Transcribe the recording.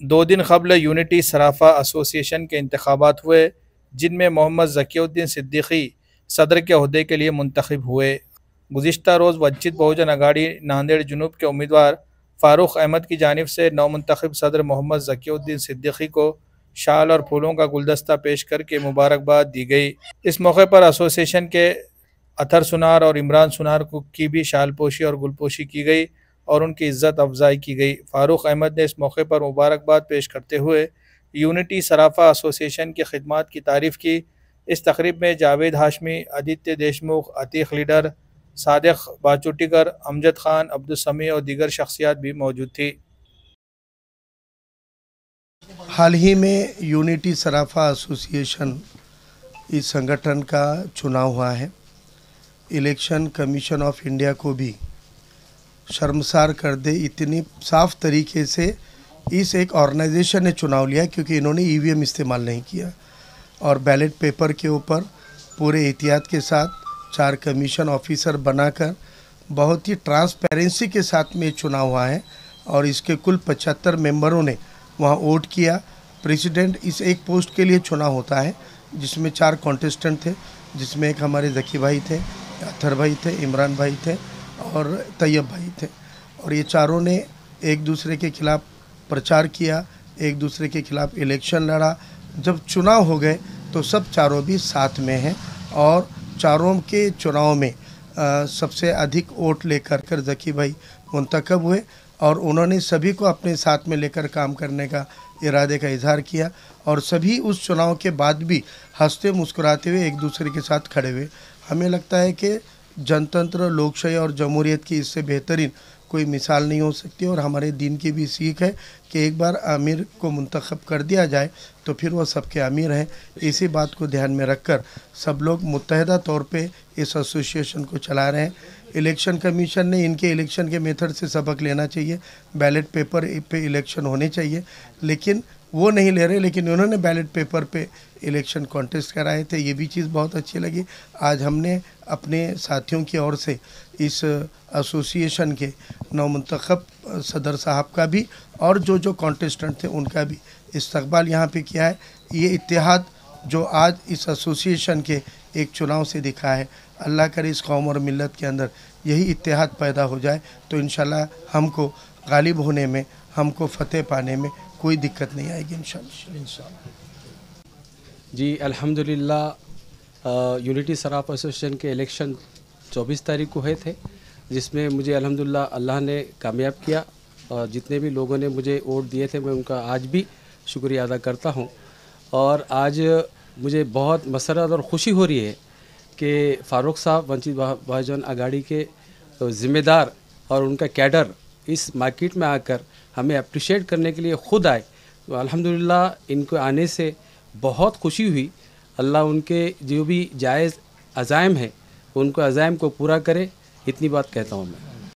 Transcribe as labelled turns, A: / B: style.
A: 2 दिन क़ब्ल unity Sarafa association के इंतख़ाबात हुए, जिनमें मोहम्मद ज़कीउद्दीन सिद्दीक़ी सदर के ओहदे के लिए मुंतखब हुए। गुज़िश्ता रोज़ वंचित बहुजन अघाड़ी नांदेड़ जुनूब के उम्मीदवार फ़ारूक अहमद की जानिब से नवमुंतखब सदर मोहम्मद ज़कीउद्दीन सिद्दीक़ी को शाल और फूलों का गुलदस्ता पेश करके मुबारकबाद दी गई। इस मौके पर एसोसिएशन के अतर सुनार और इमरान सुनार की भी शालपोशी और गुलपोशी की गई और उनकी इज़्ज़त अफजाई की गई। फ़ारूक अहमद ने इस मौके पर मुबारकबाद पेश करते हुए यूनिटी सराफ़ा एसोसिएशन की खिदमात की तारीफ़ की। इस तकरीब में जावेद हाशमी, आदित्य देशमुख, अतीक लीडर, सादिक बाचोटीकर, अमजद खान, अब्दुल समी और दीगर शख्सियात भी मौजूद थी।
B: हाल ही में यूनिटी सराफ़ा एसोसिएशन इस संगठन का चुनाव हुआ है। इलेक्शन कमीशन ऑफ इंडिया को भी शर्मसार कर दे इतनी साफ तरीके से इस एक ऑर्गेनाइजेशन ने चुनाव लिया, क्योंकि इन्होंने ईवीएम इस्तेमाल नहीं किया और बैलेट पेपर के ऊपर पूरे एहतियात के साथ 4 कमीशन ऑफिसर बनाकर बहुत ही ट्रांसपेरेंसी के साथ में चुनाव हुआ है और इसके कुल 75 मेंबरों ने वहाँ वोट किया। प्रेसिडेंट इस एक पोस्ट के लिए चुनाव होता है, जिसमें 4 कॉन्टेस्टेंट थे, जिसमें एक हमारे ज़की भाई थे, अत्थर भाई थे, इमरान भाई थे और तैयब भाई थे। और ये चारों ने एक दूसरे के खिलाफ प्रचार किया, एक दूसरे के खिलाफ इलेक्शन लड़ा। जब चुनाव हो गए तो सब चारों भी साथ में हैं और चारों के चुनाव में सबसे अधिक वोट लेकर ज़की भाई मुंतखब हुए और उन्होंने सभी को अपने साथ में लेकर काम करने का इरादे का इजहार किया और सभी उस चुनाव के बाद भी हंसते मुस्कुराते हुए एक दूसरे के साथ खड़े हुए। हमें लगता है कि जनतंत्र, लोकशाही और जमहूरियत की इससे बेहतरीन कोई मिसाल नहीं हो सकती और हमारे दीन की भी सीख है कि एक बार अमीर को मुंतखब कर दिया जाए तो फिर वह सबके अमीर हैं। इसी बात को ध्यान में रखकर सब लोग मुत्तहदा तौर पे इस एसोसिएशन को चला रहे हैं। इलेक्शन कमीशन ने इनके इलेक्शन के मेथड से सबक लेना चाहिए। बैलेट पेपर पे इलेक्शन होने चाहिए, लेकिन वो नहीं ले रहे, लेकिन उन्होंने बैलेट पेपर पे इलेक्शन कॉन्टेस्ट कराए थे। ये भी चीज़ बहुत अच्छी लगी। आज हमने अपने साथियों की ओर से इस एसोसिएशन के नवमुंतखब सदर साहब का भी और जो कॉन्टेस्टेंट थे उनका भी इस्तकबाल यहाँ पे किया है। ये इत्तेहाद जो आज इस एसोसिएशन के एक चुनाव से दिखा है, अल्लाह करे इस कौम और मिल्लत के अंदर यही इत्तेहाद पैदा हो जाए तो इंशाल्लाह हमको गालिब होने में, हमको फतेह पाने में कोई दिक्कत नहीं आएगी इंशाल्लाह।
C: जी अल्हम्दुलिल्लाह, यूनिटी सराफ़ा एसोसिएशन के इलेक्शन 24 तारीख को हुए थे, जिसमें मुझे अल्हम्दुलिल्लाह अल्लाह ने कामयाब किया और जितने भी लोगों ने मुझे वोट दिए थे मैं उनका आज भी शुक्रिया अदा करता हूं। और आज मुझे बहुत मसरत और ख़ुशी हो रही है कि फ़ारूक साहब वंचित बहुजन अघाड़ी के ज़िम्मेदार और उनका कैडर इस मार्केट में आकर हमें अप्रिशिएट करने के लिए ख़ुद आए। तो अल्हम्दुलिल्लाह इनको आने से बहुत खुशी हुई। अल्लाह उनके जो भी जायज़ अज़ाइम है उनको अज़ाइम को पूरा करे, इतनी बात कहता हूँ मैं।